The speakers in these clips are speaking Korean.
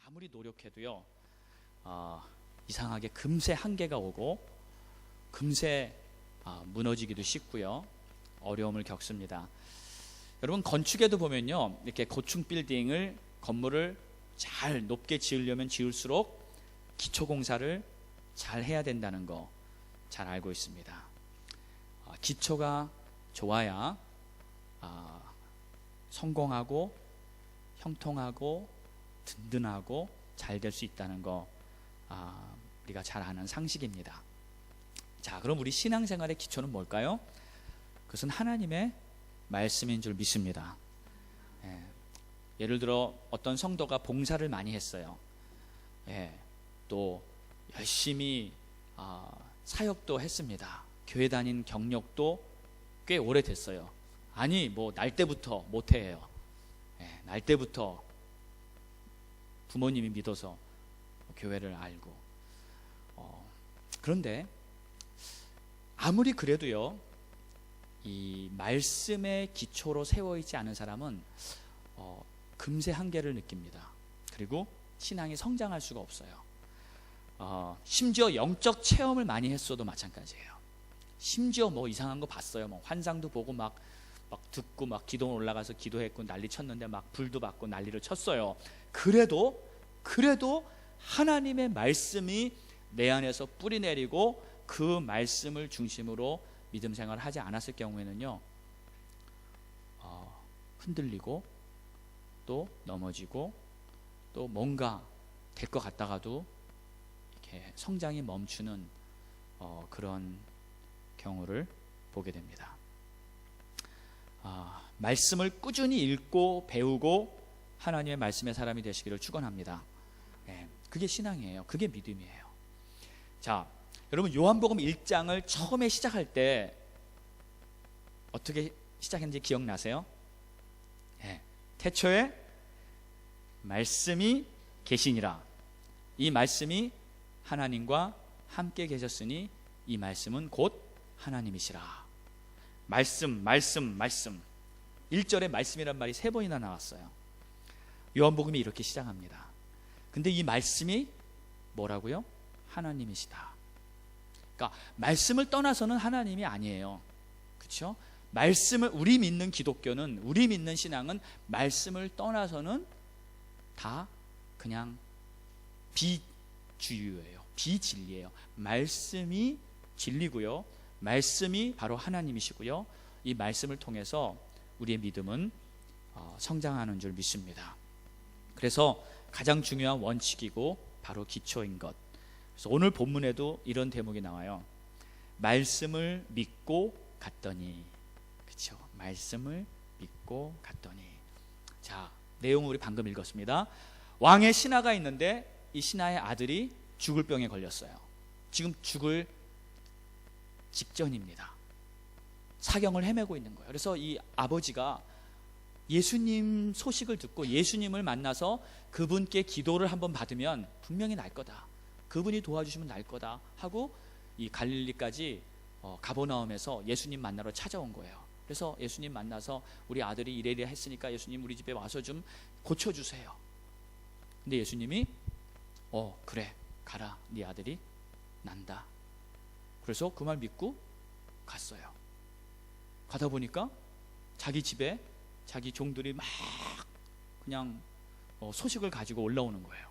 아무리 노력해도요, 이상하게 금세 한계가 오고 금세 무너지기도 쉽고요, 어려움을 겪습니다. 여러분, 건축에도 보면요, 이렇게 고층 빌딩을, 건물을 잘 높게 지으려면 지을수록 기초공사를 잘 해야 된다는 거 잘 알고 있습니다. 기초가 좋아야 성공하고 형통하고 든든하고 잘 될 수 있다는 거 우리가 잘 아는 상식입니다. 자, 그럼 우리 신앙생활의 기초는 뭘까요? 그것은 하나님의 말씀인 줄 믿습니다. 예를 들어 어떤 성도가 봉사를 많이 했어요. 또 열심히 사역도 했습니다. 교회 다닌 경력도 꽤 오래됐어요. 아니, 뭐 날 때부터 못해요. 날 때부터 부모님이 믿어서 교회를 알고. 그런데 아무리 그래도요, 이 말씀의 기초로 세워 있지 않은 사람은 금세 한계를 느낍니다. 그리고 신앙이 성장할 수가 없어요. 심지어 영적 체험을 많이 했어도 마찬가지예요. 심지어 뭐 이상한 거 봤어요. 뭐 환상도 보고 막 듣고 막 기도 올라가서 기도했고 난리 쳤는데 막 불도 받고 난리를 쳤어요. 그래도 하나님의 말씀이 내 안에서 뿌리 내리고 그 말씀을 중심으로 믿음 생활을 하지 않았을 경우에는요, 흔들리고 또 넘어지고 또 뭔가 될 것 같다가도 이렇게 성장이 멈추는 그런 경우를 보게 됩니다. 말씀을 꾸준히 읽고 배우고 하나님의 말씀의 사람이 되시기를 축원합니다. 그게 신앙이에요. 그게 믿음이에요. 자, 여러분, 요한복음 1장을 처음에 시작할 때 어떻게 시작했는지 기억나세요? 태초에 말씀이 계시니라. 이 말씀이 하나님과 함께 계셨으니 이 말씀은 곧 하나님이시라. 말씀 1절에 말씀이란 말이 3번이나 나왔어요. 요한복음이 이렇게 시작합니다. 근데 이 말씀이 뭐라고요? 하나님이시다. 그러니까 말씀을 떠나서는 하나님이 아니에요. 그렇죠? 말씀을, 우리 믿는 기독교는, 우리 믿는 신앙은 말씀을 떠나서는 다 그냥 비주유예요. 비진리예요. 말씀이 진리고요, 말씀이 바로 하나님이시고요, 이 말씀을 통해서 우리의 믿음은 성장하는 줄 믿습니다. 그래서 가장 중요한 원칙이고 바로 기초인 것. 그래서 오늘 본문에도 이런 대목이 나와요. 말씀을 믿고 갔더니. 그렇죠? 말씀을 믿고 갔더니. 자, 내용을 우리 방금 읽었습니다. 왕의 신하가 있는데 이 신하의 아들이 죽을 병에 걸렸어요. 지금 죽을 직전입니다. 사경을 헤매고 있는 거예요. 그래서 이 아버지가 예수님 소식을 듣고 예수님을 만나서 그분께 기도를 한번 받으면 분명히 날 거다, 그분이 도와주시면 날 거다 하고 이 갈릴리까지 가버나움에서 예수님 만나러 찾아온 거예요. 그래서 예수님 만나서 우리 아들이 이래이래 했으니까 예수님 우리 집에 와서 좀 고쳐주세요. 근데 예수님이 그래, 가라, 네 아들이 난다. 그래서 그 말 믿고 갔어요. 가다 보니까 자기 집에 자기 종들이 막 그냥 소식을 가지고 올라오는 거예요.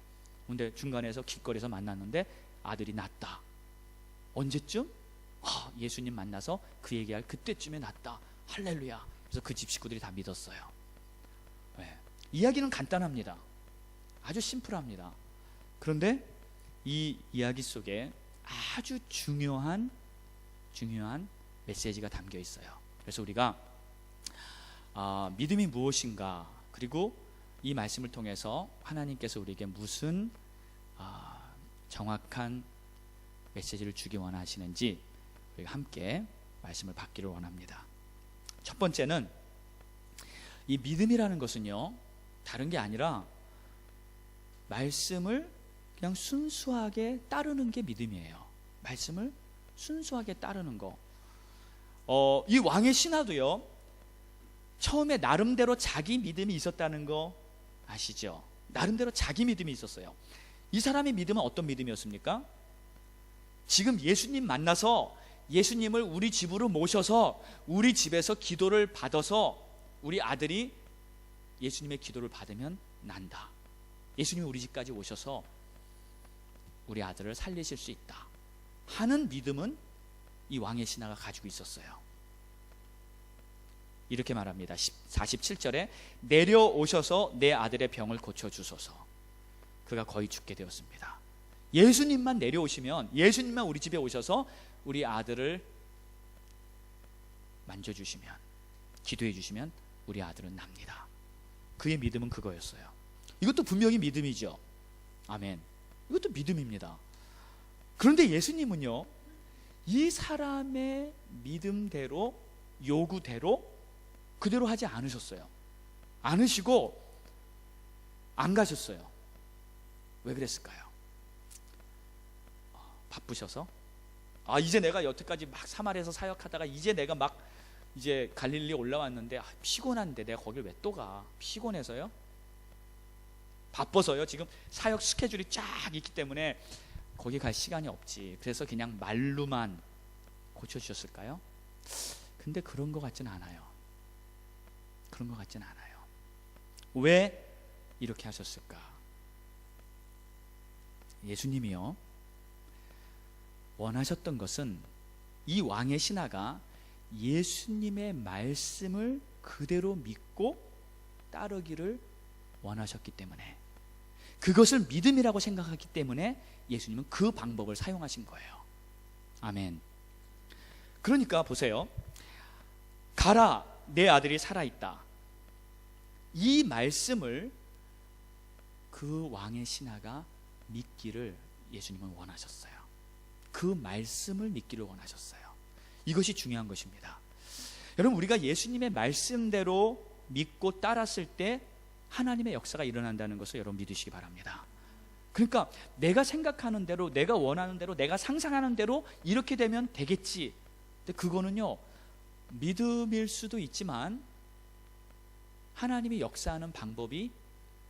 근데 중간에서 길거리에서 만났는데 아들이 낫다. 언제쯤? 예수님 만나서 그 얘기할 그때쯤에 낫다. 할렐루야. 그래서 그 집 식구들이 다 믿었어요. 이야기는 간단합니다. 아주 심플합니다. 그런데 이 이야기 속에 아주 중요한 메시지가 담겨 있어요. 그래서 우리가 믿음이 무엇인가, 그리고 이 말씀을 통해서 하나님께서 우리에게 무슨 정확한 메시지를 주기 원하시는지 우리가 함께 말씀을 받기를 원합니다. 첫 번째는, 이 믿음이라는 것은요, 다른 게 아니라 말씀을 그냥 순수하게 따르는 게 믿음이에요. 말씀을 순수하게 따르는 거. 이 왕의 신하도요, 처음에 나름대로 자기 믿음이 있었다는 거 아시죠? 나름대로 자기 믿음이 있었어요. 이 사람의 믿음은 어떤 믿음이었습니까? 지금 예수님 만나서 예수님을 우리 집으로 모셔서 우리 집에서 기도를 받아서 우리 아들이 예수님의 기도를 받으면 난다. 예수님이 우리 집까지 오셔서 우리 아들을 살리실 수 있다 하는 믿음은 이 왕의 신하가 가지고 있었어요. 이렇게 말합니다. 47절에 내려오셔서 내 아들의 병을 고쳐주소서. 그가 거의 죽게 되었습니다. 예수님만 내려오시면, 예수님만 우리 집에 오셔서 우리 아들을 만져주시면, 기도해 주시면 우리 아들은 납니다. 그의 믿음은 그거였어요. 이것도 분명히 믿음이죠. 아멘. 이것도 믿음입니다. 그런데 예수님은요, 이 사람의 믿음대로, 요구대로 그대로 하지 않으셨어요. 않으시고 안 가셨어요. 왜 그랬을까요? 바쁘셔서? 이제 내가 여태까지 막 사마리아에서 사역하다가 이제 내가 막 이제 갈릴리 올라왔는데 피곤한데 내가 거길 왜 또 가? 피곤해서요? 바빠서요? 지금 사역 스케줄이 쫙 있기 때문에 거기 갈 시간이 없지. 그래서 그냥 말로만 고쳐주셨을까요? 근데 그런 것 같진 않아요. 그런 것 같진 않아요. 왜 이렇게 하셨을까? 예수님이요, 원하셨던 것은 이 왕의 신하가 예수님의 말씀을 그대로 믿고 따르기를 원하셨기 때문에, 그것을 믿음이라고 생각하기 때문에 예수님은 그 방법을 사용하신 거예요. 아멘. 그러니까 보세요. 가라, 내 아들이 살아있다. 이 말씀을 그 왕의 신하가 믿기를 예수님은 원하셨어요. 그 말씀을 믿기를 원하셨어요. 이것이 중요한 것입니다. 여러분, 우리가 예수님의 말씀대로 믿고 따랐을 때 하나님의 역사가 일어난다는 것을 여러분 믿으시기 바랍니다. 그러니까 내가 생각하는 대로, 내가 원하는 대로, 내가 상상하는 대로 이렇게 되면 되겠지. 근데 그거는요, 믿음일 수도 있지만 하나님이 역사하는 방법이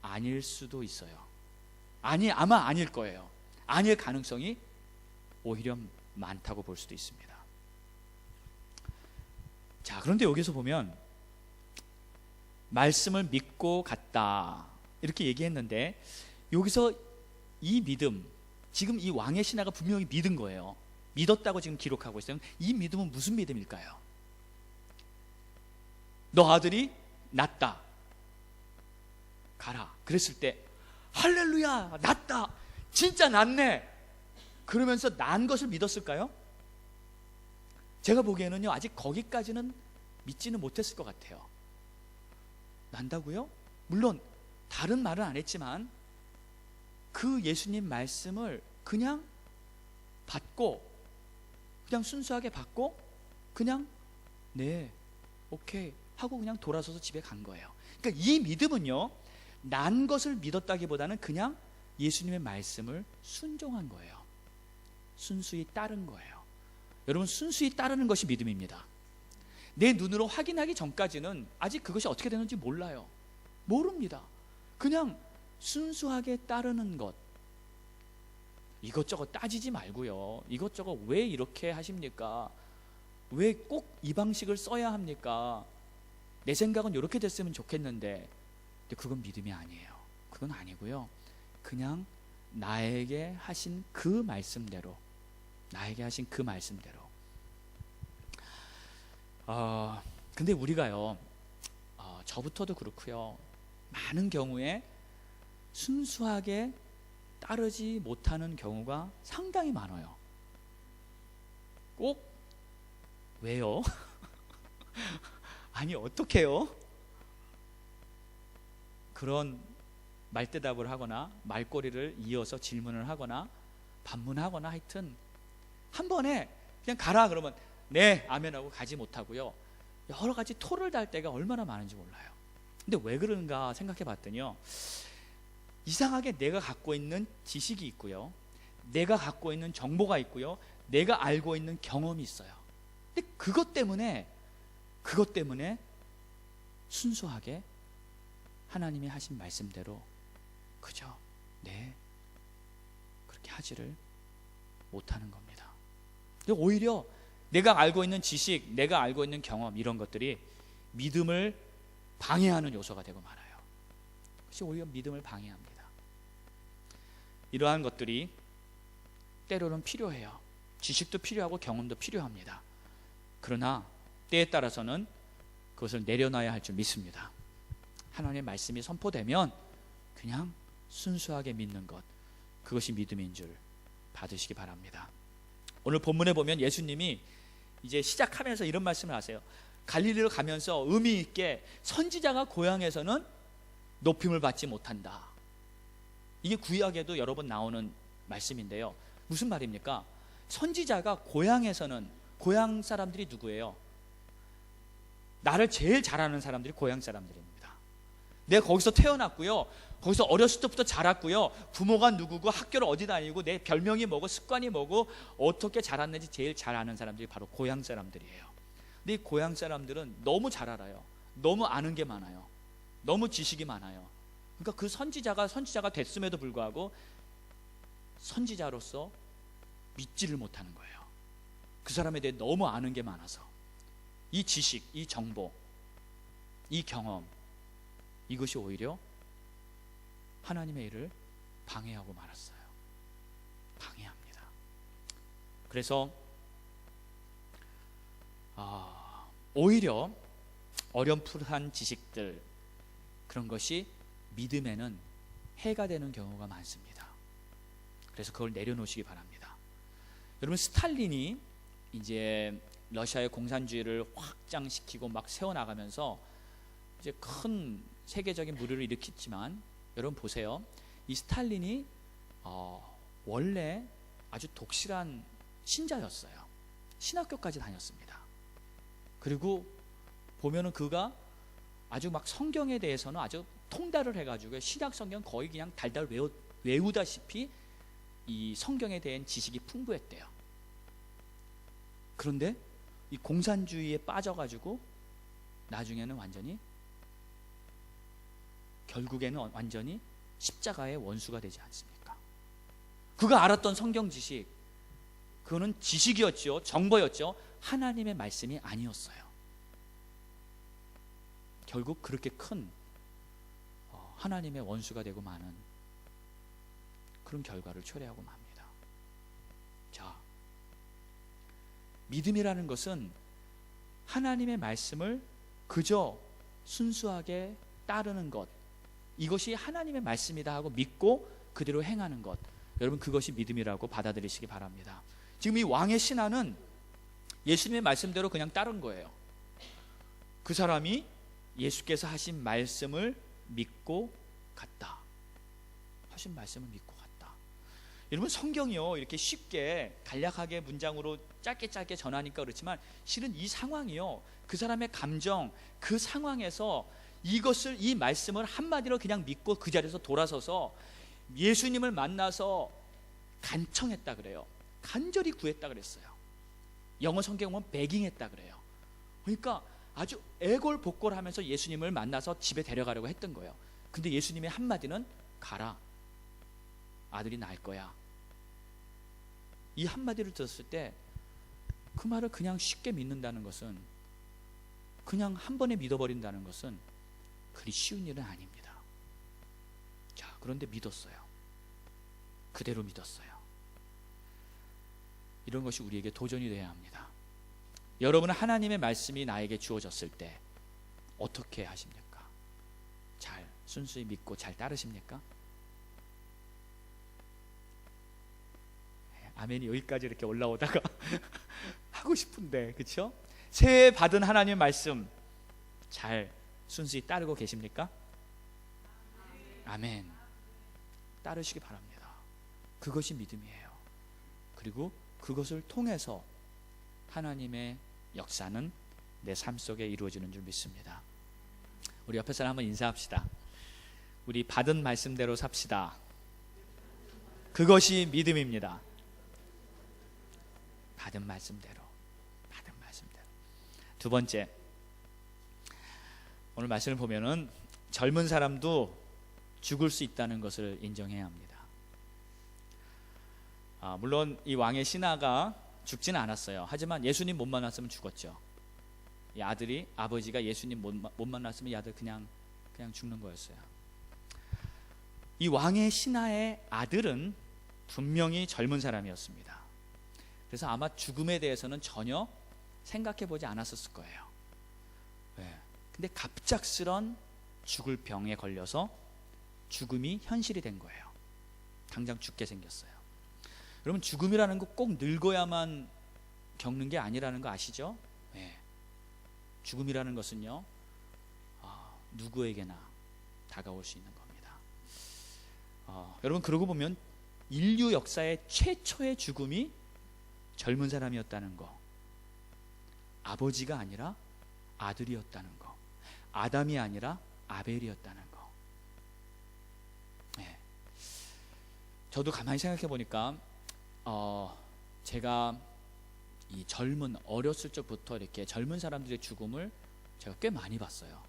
아닐 수도 있어요. 아마 아닐 거예요. 아닐 가능성이 오히려 많다고 볼 수도 있습니다. 자, 그런데 여기서 보면 말씀을 믿고 갔다 이렇게 얘기했는데, 여기서 이 믿음, 지금 이 왕의 신하가 분명히 믿은 거예요. 믿었다고 지금 기록하고 있어요. 이 믿음은 무슨 믿음일까요? 너 아들이 낫다, 가라. 그랬을 때 할렐루야, 낫다, 진짜 낫네, 그러면서 난 것을 믿었을까요? 제가 보기에는요, 아직 거기까지는 믿지는 못했을 것 같아요. 난다고요? 물론 다른 말은 안 했지만 그 예수님 말씀을 그냥 받고, 그냥 순수하게 받고, 그냥 네, 오케이 하고 그냥 돌아서서 집에 간 거예요. 그러니까 이 믿음은요, 난 것을 믿었다기보다는 그냥 예수님의 말씀을 순종한 거예요. 순수히 따른 거예요. 여러분, 순수히 따르는 것이 믿음입니다. 내 눈으로 확인하기 전까지는 아직 그것이 어떻게 되는지 몰라요. 모릅니다. 그냥 순수하게 따르는 것. 이것저것 따지지 말고요. 이것저것 왜 이렇게 하십니까? 왜 꼭 이 방식을 써야 합니까? 내 생각은 이렇게 됐으면 좋겠는데. 근데 그건 믿음이 아니에요. 그건 아니고요. 그냥 나에게 하신 그 말씀대로, 나에게 하신 그 말씀대로. 근데 우리가요, 저부터도 그렇고요, 많은 경우에 순수하게 따르지 못하는 경우가 상당히 많아요. 꼭 왜요? 아니 어떡해요? 그런 말대답을 하거나 말꼬리를 이어서 질문을 하거나 반문하거나, 하여튼 한 번에 그냥 가라 그러면 네 아멘하고 가지 못하고요, 여러 가지 토를 달 때가 얼마나 많은지 몰라요. 근데 왜 그런가 생각해 봤더니요, 이상하게 내가 갖고 있는 지식이 있고요, 내가 갖고 있는 정보가 있고요, 내가 알고 있는 경험이 있어요. 근데 그것 때문에 순수하게 하나님이 하신 말씀대로 그죠? 네, 그렇게 하지를 못하는 겁니다. 근데 오히려 내가 알고 있는 지식, 내가 알고 있는 경험, 이런 것들이 믿음을 방해하는 요소가 되고 말아요. 그것이 오히려 믿음을 방해합니다. 이러한 것들이 때로는 필요해요. 지식도 필요하고 경험도 필요합니다. 그러나 때에 따라서는 그것을 내려놔야 할 줄 믿습니다. 하나님의 말씀이 선포되면 그냥 순수하게 믿는 것, 그것이 믿음인 줄 받으시기 바랍니다. 오늘 본문에 보면 예수님이 이제 시작하면서 이런 말씀을 하세요. 갈릴리로 가면서 의미 있게 선지자가 고향에서는 높임을 받지 못한다. 이게 구약에도 여러 번 나오는 말씀인데요. 무슨 말입니까? 선지자가 고향에서는, 고향 사람들이 누구예요? 나를 제일 잘 아는 사람들이 고향 사람들입니다. 내가 거기서 태어났고요, 거기서 어렸을 때부터 자랐고요, 부모가 누구고 학교를 어디 다니고 내 별명이 뭐고 습관이 뭐고 어떻게 자랐는지 제일 잘 아는 사람들이 바로 고향 사람들이에요. 근데 이 고향 사람들은 너무 잘 알아요. 너무 아는 게 많아요. 너무 지식이 많아요. 그러니까 그 선지자가 됐음에도 불구하고 선지자로서 믿지를 못하는 거예요. 그 사람에 대해 너무 아는 게 많아서. 이 지식, 이 정보, 이 경험, 이것이 오히려 하나님의 일을 방해하고 말았어요. 방해합니다. 그래서 오히려 어렴풋한 지식들, 그런 것이 믿음에는 해가 되는 경우가 많습니다. 그래서 그걸 내려놓으시기 바랍니다. 여러분, 스탈린이 이제 러시아의 공산주의를 확장시키고 막 세워나가면서 이제 큰 세계적인 물의를 일으켰지만, 여러분 보세요. 이 스탈린이 원래 아주 독실한 신자였어요. 신학교까지 다녔습니다. 그리고 보면은 그가 아주 막 성경에 대해서는 아주 통달을 해가지고 신약 성경 거의 그냥 달달 외우다시피 이 성경에 대한 지식이 풍부했대요. 그런데 이 공산주의에 빠져가지고 나중에는 결국에는 완전히 십자가의 원수가 되지 않습니까? 그가 알았던 성경 지식, 그거는 지식이었죠, 정보였죠. 하나님의 말씀이 아니었어요. 결국 그렇게 큰 하나님의 원수가 되고 마는 그런 결과를 초래하고 맙니다. 자, 믿음이라는 것은 하나님의 말씀을 그저 순수하게 따르는 것, 이것이 하나님의 말씀이다 하고 믿고 그대로 행하는 것, 여러분 그것이 믿음이라고 받아들이시기 바랍니다. 지금 이 왕의 신하는 예수님의 말씀대로 그냥 따른 거예요. 그 사람이 예수께서 하신 말씀을 믿고 갔다. 하신 말씀을 믿고 갔다. 여러분, 성경이요, 이렇게 쉽게 간략하게 문장으로 짧게 전하니까 그렇지만 실은 이 상황이요, 그 사람의 감정, 그 상황에서 이 말씀을 한마디로 그냥 믿고 그 자리에서 돌아서서 예수님을 만나서 간청했다 그래요. 간절히 구했다 그랬어요. 영어 성경 보면 베깅했다 그래요. 그러니까 아주 애골복골하면서 예수님을 만나서 집에 데려가려고 했던 거예요. 근데 예수님의 한마디는 가라, 아들이 날 거야. 이 한마디를 들었을 때 그 말을 그냥 쉽게 믿는다는 것은, 그냥 한 번에 믿어버린다는 것은 그리 쉬운 일은 아닙니다. 자, 그런데 믿었어요. 그대로 믿었어요. 이런 것이 우리에게 도전이 되어야 합니다. 여러분은 하나님의 말씀이 나에게 주어졌을 때 어떻게 하십니까? 잘 순수히 믿고 잘 따르십니까? 아멘이 여기까지 이렇게 올라오다가 하고 싶은데, 그렇죠? 새해 받은 하나님의 말씀 잘 순수히 따르고 계십니까? 아멘. 따르시기 바랍니다. 그것이 믿음이에요. 그리고 그것을 통해서 하나님의 역사는 내 삶 속에 이루어지는 줄 믿습니다. 우리 옆에 사람 한번 인사합시다. 우리 받은 말씀대로 삽시다. 그것이 믿음입니다. 받은 말씀대로. 두 번째, 오늘 말씀을 보면은 젊은 사람도 죽을 수 있다는 것을 인정해야 합니다. 물론 이 왕의 신하가 죽지는 않았어요. 하지만 예수님 못 만났으면 죽었죠. 이 아들이, 아버지가 예수님 못 만났으면 이 아들 그냥 죽는 거였어요. 이 왕의 신하의 아들은 분명히 젊은 사람이었습니다. 그래서 아마 죽음에 대해서는 전혀 생각해 보지 않았었을 거예요. 근데 갑작스런 죽을 병에 걸려서 죽음이 현실이 된 거예요. 당장 죽게 생겼어요. 여러분, 죽음이라는 거 꼭 늙어야만 겪는 게 아니라는 거 아시죠? 죽음이라는 것은요, 누구에게나 다가올 수 있는 겁니다. 여러분, 그러고 보면 인류 역사의 최초의 죽음이 젊은 사람이었다는 거, 아버지가 아니라 아들이었다는 거, 아담이 아니라 아벨이었다는 거. 저도 가만히 생각해 보니까 제가 이 젊은, 어렸을 적부터 이렇게 젊은 사람들의 죽음을 제가 꽤 많이 봤어요.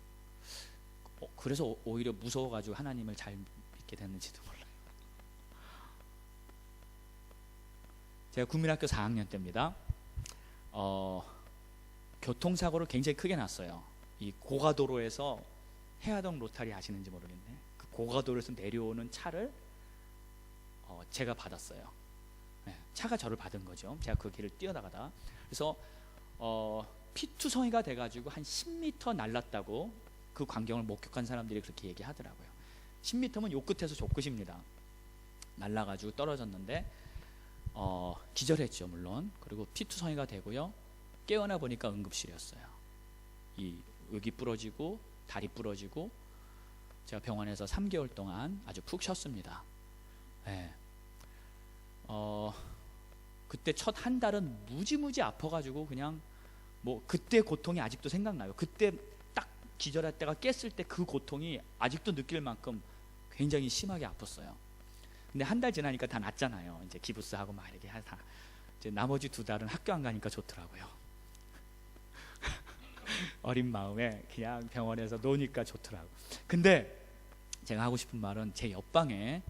그래서 오히려 무서워가지고 하나님을 잘 믿게 됐는지도 몰라요. 제가 국민학교 4학년 때입니다. 교통사고를 굉장히 크게 났어요. 이 고가도로에서 해화동 로타리 아시는지 모르겠네. 그 고가도로에서 내려오는 차를 제가 받았어요. 차가 저를 받은 거죠. 제가 그 길을 뛰어나가다. 그래서 피투성이가 돼가지고 한 10m 날랐다고 그 광경을 목격한 사람들이 그렇게 얘기하더라고요. 10m면 요 끝에서 저 끝입니다. 날라가지고 떨어졌는데 기절했죠, 물론. 그리고 피투성이가 되고요. 깨어나 보니까 응급실이었어요. 여기 부러지고 다리 부러지고 제가 병원에서 3개월 동안 아주 푹 쉬었습니다. 그때 첫 한 달은 무지무지 아파가지고 그냥 뭐 그때 고통이 아직도 생각나요. 그때 딱 기절할 때가 깼을 때 그 고통이 아직도 느낄 만큼 굉장히 심하게 아팠어요. 근데 한 달 지나니까 다 낫잖아요. 이제 기부스하고 막 이렇게 다. 이제 나머지 2달은 학교 안 가니까 좋더라고요. 어린 마음에 그냥 병원에서 노니까 좋더라고요. 근데 제가 하고 싶은 말은 제 옆방에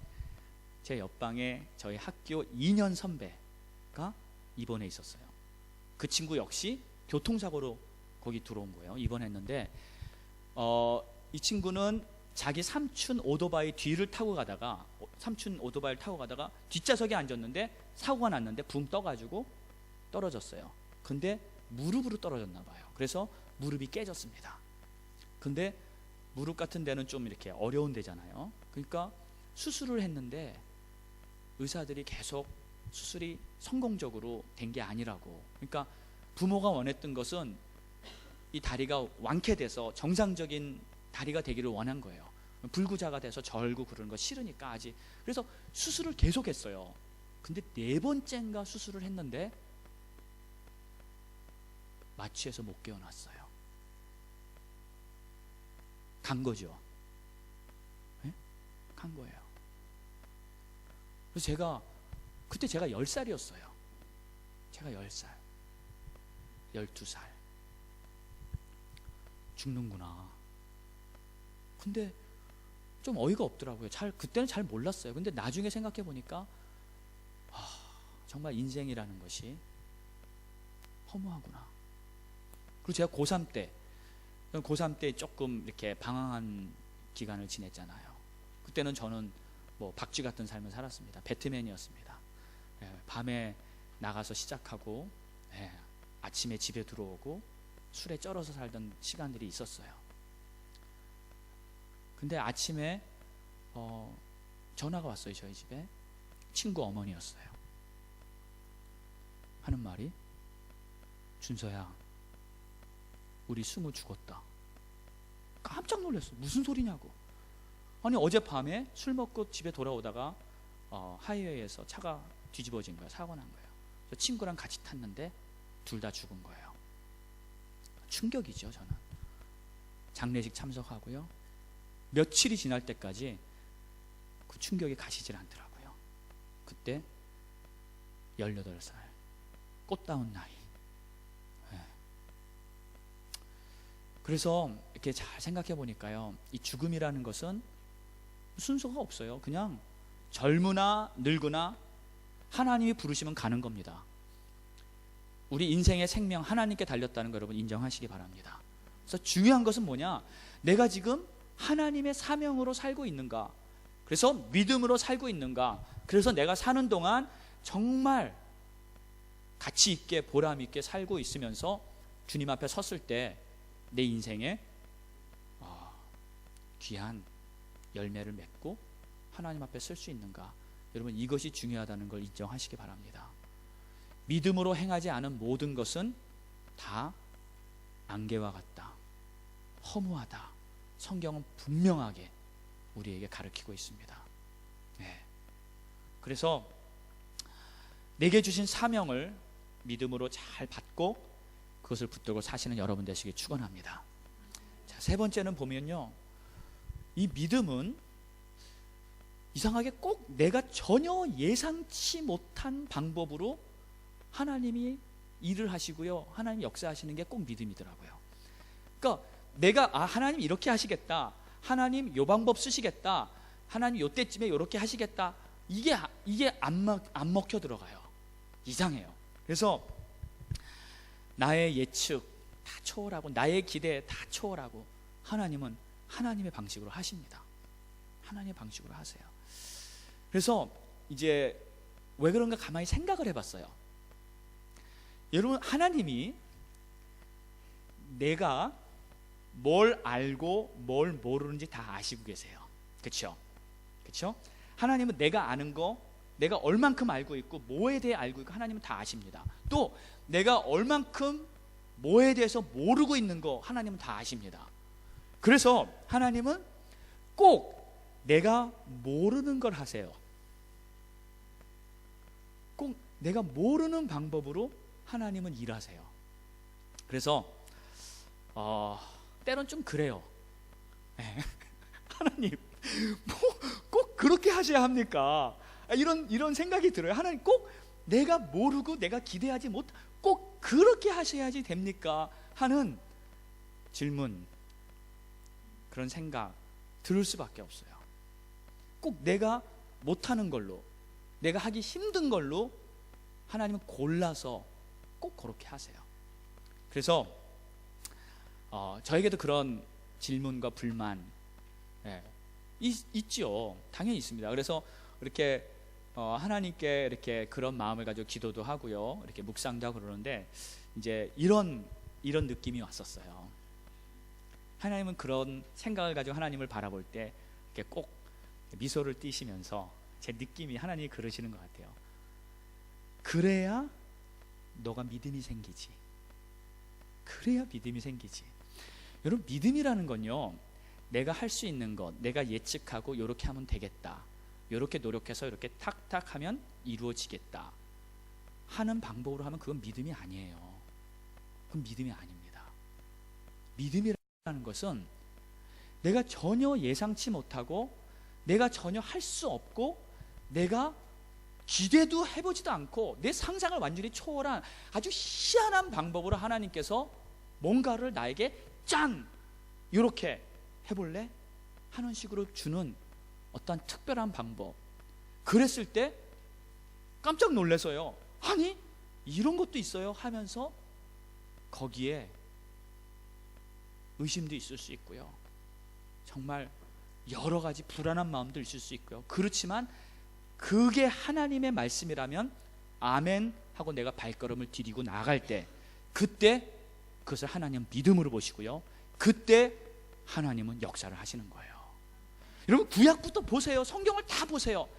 저희 학교 2년 선배가 입원해 있었어요. 그 친구 역시 교통사고로 거기 들어온 거예요. 입원했는데 이 친구는 자기 삼촌 오토바이 뒤를 타고 가다가 뒷좌석에 앉았는데 사고가 났는데 붕 떠가지고 떨어졌어요. 근데 무릎으로 떨어졌나 봐요. 그래서 무릎이 깨졌습니다. 근데 무릎 같은 데는 좀 이렇게 어려운 데잖아요. 그러니까 수술을 했는데 의사들이 계속 수술이 성공적으로 된 게 아니라고. 그러니까 부모가 원했던 것은 이 다리가 완쾌돼서 정상적인 다리가 되기를 원한 거예요. 불구자가 돼서 절고 그러는 거 싫으니까 아직. 그래서 수술을 계속했어요. 근데 4번째인가 수술을 했는데 마취해서 못 깨어났어요. 간 거죠. 간 거예요. 그래서 그때 제가 10살이었어요. 제가 10살, 12살. 죽는구나. 근데 좀 어이가 없더라고요. 그때는 잘 몰랐어요. 근데 나중에 생각해 보니까 정말 인생이라는 것이 허무하구나. 그리고 제가 고3 때 조금 이렇게 방황한 기간을 지냈잖아요. 그때는 저는 뭐 박쥐 같은 삶을 살았습니다. 배트맨이었습니다. 밤에 나가서 시작하고 아침에 집에 들어오고 술에 쩔어서 살던 시간들이 있었어요. 근데 아침에 전화가 왔어요. 저희 집에. 친구 어머니였어요. 하는 말이, 준서야, 우리 승우 죽었다. 깜짝 놀랐어요. 무슨 소리냐고. 아니 어젯밤에 술 먹고 집에 돌아오다가 하이웨이에서 차가 뒤집어진 거예요. 사고 난 거예요. 그래서 친구랑 같이 탔는데 둘 다 죽은 거예요. 충격이죠. 저는 장례식 참석하고요. 며칠이 지날 때까지 그 충격이 가시질 않더라고요. 그때 18살 꽃다운 나이. 그래서 이렇게 잘 생각해 보니까요, 이 죽음이라는 것은 순서가 없어요. 그냥 젊으나 늙으나 하나님이 부르시면 가는 겁니다. 우리 인생의 생명 하나님께 달렸다는 거 여러분 인정하시기 바랍니다. 그래서 중요한 것은 뭐냐? 내가 지금 하나님의 사명으로 살고 있는가? 그래서 믿음으로 살고 있는가? 그래서 내가 사는 동안 정말 가치 있게 보람 있게 살고 있으면서 주님 앞에 섰을 때 내 인생에 귀한 열매를 맺고 하나님 앞에 설 수 있는가? 여러분 이것이 중요하다는 걸 인정하시기 바랍니다. 믿음으로 행하지 않은 모든 것은 다 안개와 같다, 허무하다. 성경은 분명하게 우리에게 가르치고 있습니다. 네. 그래서 내게 주신 사명을 믿음으로 잘 받고 그것을 붙들고 사시는 여러분 되시길 축원합니다. 자, 세 번째는 보면요, 이 믿음은 이상하게 꼭 내가 전혀 예상치 못한 방법으로 하나님이 일을 하시고요, 하나님이 역사하시는 게 꼭 믿음이더라고요. 그러니까 내가 하나님 이렇게 하시겠다, 하나님 요 방법 쓰시겠다, 하나님 요때쯤에 이렇게 하시겠다, 이게 안 먹혀 들어가요. 이상해요. 그래서 나의 예측 다 초월하고 나의 기대 다 초월하고 하나님은 하나님의 방식으로 하십니다. 하나님의 방식으로 하세요. 그래서 이제 왜 그런가 가만히 생각을 해봤어요. 여러분, 하나님이 내가 뭘 알고 뭘 모르는지 다 아시고 계세요. 그렇죠? 그렇죠? 하나님은 내가 아는 거, 내가 얼만큼 알고 있고 뭐에 대해 알고 있고 하나님은 다 아십니다. 또 내가 얼만큼 뭐에 대해서 모르고 있는 거 하나님은 다 아십니다. 그래서 하나님은 꼭 내가 모르는 걸 하세요. 꼭 내가 모르는 방법으로 하나님은 일하세요. 그래서 때론 좀 그래요. 하나님 뭐 꼭 그렇게 하셔야 합니까? 이런 생각이 들어요. 하나님 꼭 내가 모르고 내가 기대하지 못, 꼭 그렇게 하셔야지 됩니까? 하는 질문, 그런 생각 들을 수밖에 없어요. 꼭 내가 못하는 걸로, 내가 하기 힘든 걸로 하나님은 골라서 꼭 그렇게 하세요. 그래서 저에게도 그런 질문과 불만 있죠. 당연히 있습니다. 그래서 이렇게 하나님께 이렇게 그런 마음을 가지고 기도도 하고요, 이렇게 묵상도 하고 그러는데 이제 이런 느낌이 왔었어요. 하나님은 그런 생각을 가지고 하나님을 바라볼 때 이렇게 꼭 미소를 띠시면서 제 느낌이 하나님이 그러시는 것 같아요. 그래야 너가 믿음이 생기지. 그래야 믿음이 생기지. 여러분, 믿음이라는 건요, 내가 할 수 있는 것, 내가 예측하고 이렇게 하면 되겠다, 이렇게 노력해서 이렇게 탁탁 하면 이루어지겠다 하는 방법으로 하면 그건 믿음이 아니에요. 그건 믿음이 아닙니다. 믿음이라는 것은 내가 전혀 예상치 못하고 내가 전혀 할 수 없고 내가 기대도 해보지도 않고 내 상상을 완전히 초월한 아주 희한한 방법으로 하나님께서 뭔가를 나에게 짠! 이렇게 해볼래? 하는 식으로 주는 어떤 특별한 방법. 그랬을 때 깜짝 놀라서요, 아니 이런 것도 있어요 하면서 거기에 의심도 있을 수 있고요, 정말 여러 가지 불안한 마음도 있을 수 있고요. 그렇지만 그게 하나님의 말씀이라면 아멘 하고 내가 발걸음을 디디고 나아갈 때, 그때 그것을 하나님 믿음으로 보시고요, 그때 하나님은 역사를 하시는 거예요. 여러분, 구약부터 보세요. 성경을 다 보세요.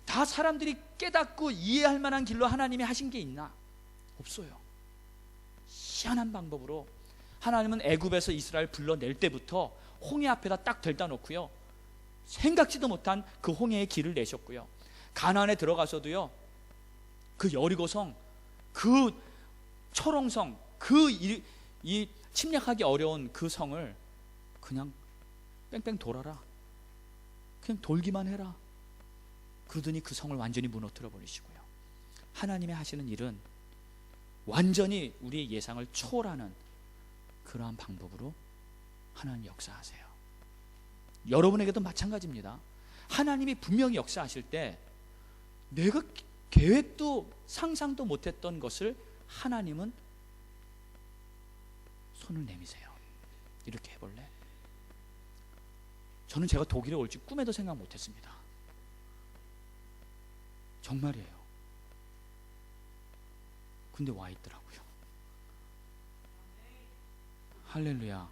다 사람들이 깨닫고 이해할 만한 길로 하나님이 하신 게 있나? 없어요. 희한한 방법으로 하나님은 애굽에서 이스라엘 불러낼 때부터 홍해 앞에다 딱 들다 놓고요, 생각지도 못한 그 홍해의 길을 내셨고요, 가나안에 들어가서도요, 그 여리고성, 그 초롱성, 이 침략하기 어려운 그 성을 그냥 뺑뺑 돌아라, 그냥 돌기만 해라, 그러더니 그 성을 완전히 무너뜨려 버리시고요. 하나님의 하시는 일은 완전히 우리의 예상을 초월하는 그러한 방법으로 하나님 역사하세요. 여러분에게도 마찬가지입니다. 하나님이 분명히 역사하실 때 내가 계획도 상상도 못했던 것을 하나님은 손을 내미세요. 이렇게 해볼래? 저는 제가 독일에 올지 꿈에도 생각 못했습니다. 정말이에요. 근데 와 있더라고요. 할렐루야.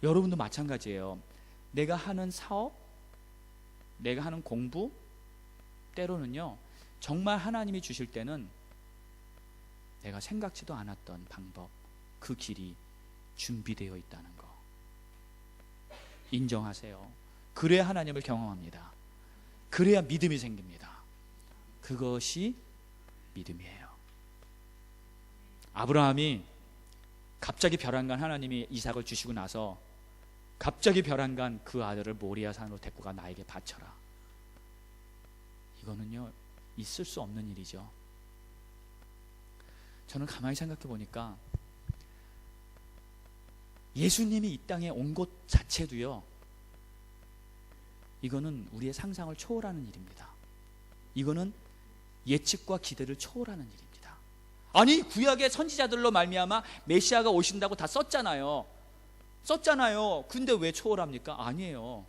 여러분도 마찬가지예요. 내가 하는 사업, 내가 하는 공부, 때로는요 정말 하나님이 주실 때는 내가 생각지도 않았던 방법, 그 길이 준비되어 있다는 거 인정하세요. 그래야 하나님을 경험합니다. 그래야 믿음이 생깁니다. 그것이 믿음이에요. 아브라함이 갑자기 벼랑간 하나님이 이삭을 주시고 나서 갑자기 벼랑간 그 아들을 모리아 산으로 데리고 가 나에게 바쳐라. 이거는요 있을 수 없는 일이죠. 저는 가만히 생각해 보니까 예수님이 이 땅에 온 곳 자체도요 이거는 우리의 상상을 초월하는 일입니다. 이거는 예측과 기대를 초월하는 일입니다. 아니 구약의 선지자들로 말미암아 메시아가 오신다고 다 썼잖아요. 근데 왜 초월합니까? 아니에요.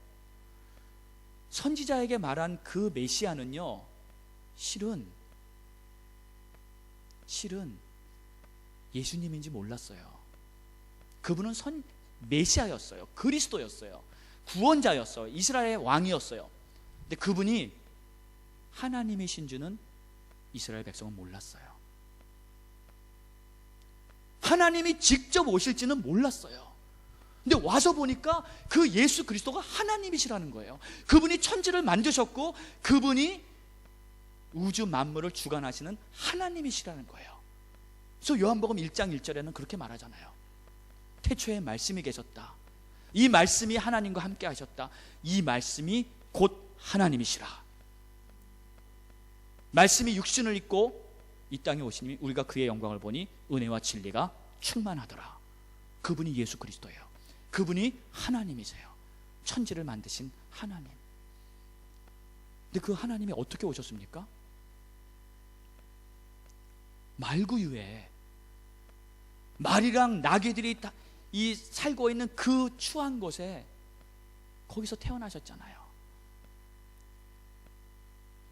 선지자에게 말한 그 메시아는요 실은 예수님인지 몰랐어요. 그분은 메시아였어요. 그리스도였어요. 구원자였어요. 이스라엘의 왕이었어요. 근데 그분이 하나님이신 줄은 이스라엘 백성은 몰랐어요. 하나님이 직접 오실지는 몰랐어요. 근데 와서 보니까 그 예수 그리스도가 하나님이시라는 거예요. 그분이 천지를 만드셨고 그분이 우주 만물을 주관하시는 하나님이시라는 거예요. 그래서 요한복음 1장 1절에는 그렇게 말하잖아요. 태초에 말씀이 계셨다. 이 말씀이 하나님과 함께 하셨다. 이 말씀이 곧 하나님이시라. 말씀이 육신을 입고 이 땅에 오시니 우리가 그의 영광을 보니 은혜와 진리가 충만하더라. 그분이 예수 그리스도예요. 그분이 하나님이세요. 천지를 만드신 하나님. 근데 그 하나님이 어떻게 오셨습니까? 말구유에 말이랑 나귀들이 이 살고 있는 그 추한 곳에 거기서 태어나셨잖아요.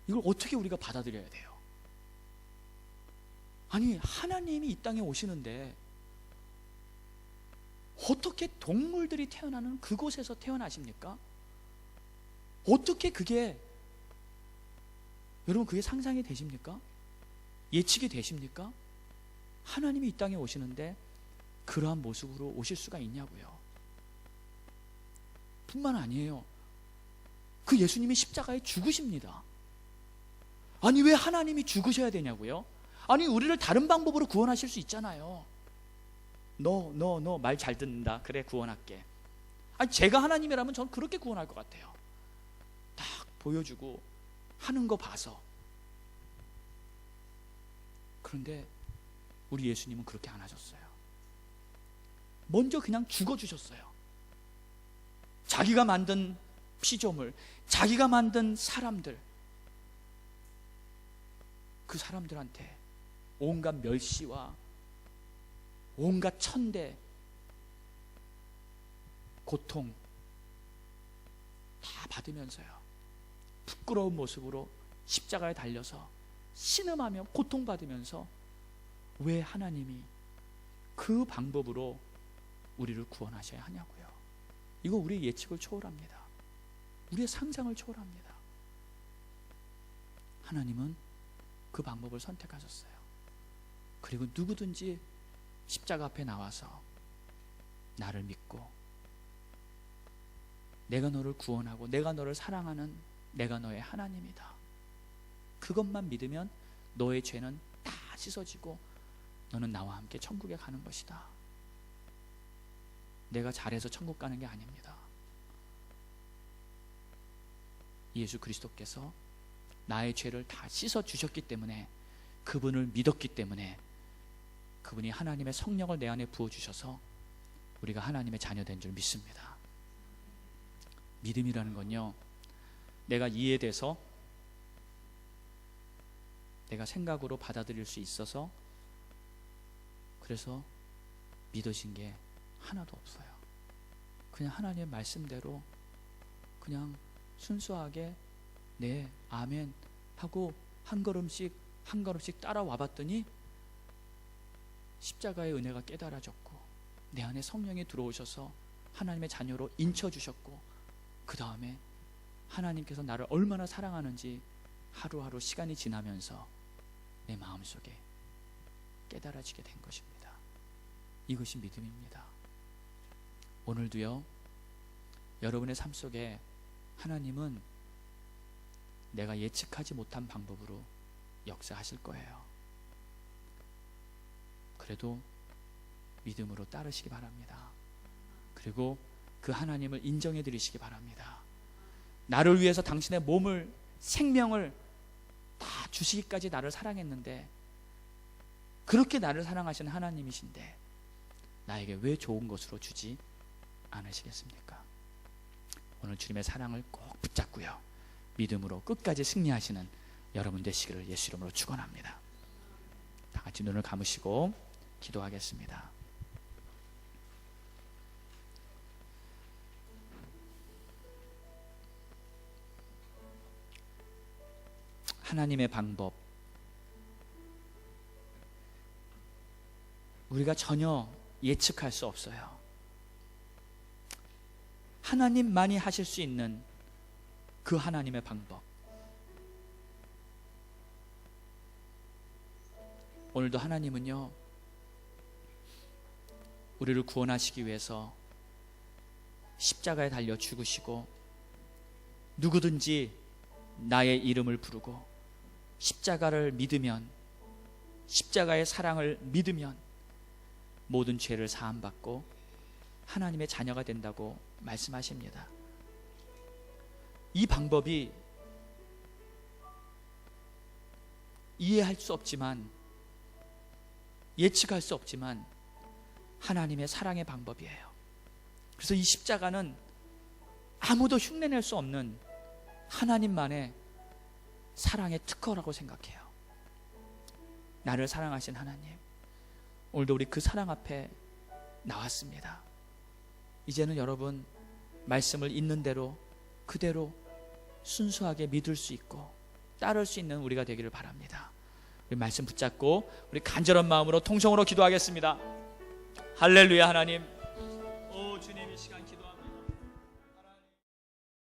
이걸 어떻게 우리가 받아들여야 돼요? 아니 하나님이 이 땅에 오시는데 어떻게 동물들이 태어나는 그곳에서 태어나십니까? 어떻게 그게 여러분 그게 상상이 되십니까? 예측이 되십니까? 하나님이 이 땅에 오시는데 그러한 모습으로 오실 수가 있냐고요. 뿐만 아니에요. 그 예수님이 십자가에 죽으십니다. 아니 왜 하나님이 죽으셔야 되냐고요? 아니 우리를 다른 방법으로 구원하실 수 있잖아요. 너 말 잘 듣는다. 그래 구원할게. 아니 제가 하나님이라면 저는 그렇게 구원할 것 같아요. 딱 보여주고 하는 거 봐서. 그런데 우리 예수님은 그렇게 안 하셨어요. 먼저 그냥 죽어주셨어요. 자기가 만든 피조물, 자기가 만든 사람들, 그 사람들한테 온갖 멸시와 온갖 천대, 고통 다 받으면서요 부끄러운 모습으로 십자가에 달려서 신음하며 고통받으면서 왜 하나님이 그 방법으로 우리를 구원하셔야 하냐고요. 이거 우리의 예측을 초월합니다. 우리의 상상을 초월합니다. 하나님은 그 방법을 선택하셨어요. 그리고 누구든지 십자가 앞에 나와서 나를 믿고 내가 너를 구원하고 내가 너를 사랑하는 내가 너의 하나님이다. 그것만 믿으면 너의 죄는 다 씻어지고 너는 나와 함께 천국에 가는 것이다. 내가 잘해서 천국 가는 게 아닙니다. 예수 그리스도께서 나의 죄를 다 씻어주셨기 때문에 그분을 믿었기 때문에 그분이 하나님의 성령을 내 안에 부어주셔서 우리가 하나님의 자녀된 줄 믿습니다. 믿음이라는 건요 내가 이해돼서 내가 생각으로 받아들일 수 있어서 그래서 믿어진 게 하나도 없어요. 그냥 하나님의 말씀대로 그냥 순수하게 네, 아멘 하고 한 걸음씩 한 걸음씩 따라와 봤더니 십자가의 은혜가 깨달아졌고 내 안에 성령이 들어오셔서 하나님의 자녀로 인쳐주셨고 그 다음에 하나님께서 나를 얼마나 사랑하는지 하루하루 시간이 지나면서 내 마음속에 깨달아지게 된 것입니다. 이것이 믿음입니다. 오늘도요, 여러분의 삶 속에 하나님은 내가 예측하지 못한 방법으로 역사하실 거예요. 그래도 믿음으로 따르시기 바랍니다. 그리고 그 하나님을 인정해 드리시기 바랍니다. 나를 위해서 당신의 몸을, 생명을 다 주시기까지 나를 사랑했는데, 그렇게 나를 사랑하시는 하나님이신데 나에게 왜 좋은 것으로 주지 않으시겠습니까? 오늘 주님의 사랑을 꼭 붙잡고요, 믿음으로 끝까지 승리하시는 여러분 되시기를 예수 이름으로 축원합니다. 다 같이 눈을 감으시고 기도하겠습니다. 하나님의 방법, 우리가 전혀 예측할 수 없어요. 하나님만이 하실 수 있는 그 하나님의 방법, 오늘도 하나님은요, 우리를 구원하시기 위해서 십자가에 달려 죽으시고 누구든지 나의 이름을 부르고 십자가를 믿으면, 십자가의 사랑을 믿으면 모든 죄를 사함받고 하나님의 자녀가 된다고 말씀하십니다. 이 방법이 이해할 수 없지만, 예측할 수 없지만 하나님의 사랑의 방법이에요. 그래서 이 십자가는 아무도 흉내낼 수 없는 하나님만의 사랑의 특허라고 생각해요. 나를 사랑하신 하나님, 오늘도 우리 그 사랑 앞에 나왔습니다. 이제는 여러분, 말씀을 있는 대로 그대로 순수하게 믿을 수 있고 따를 수 있는 우리가 되기를 바랍니다. 우리 말씀 붙잡고 우리 간절한 마음으로 통성으로 기도하겠습니다. 할렐루야. 하나님,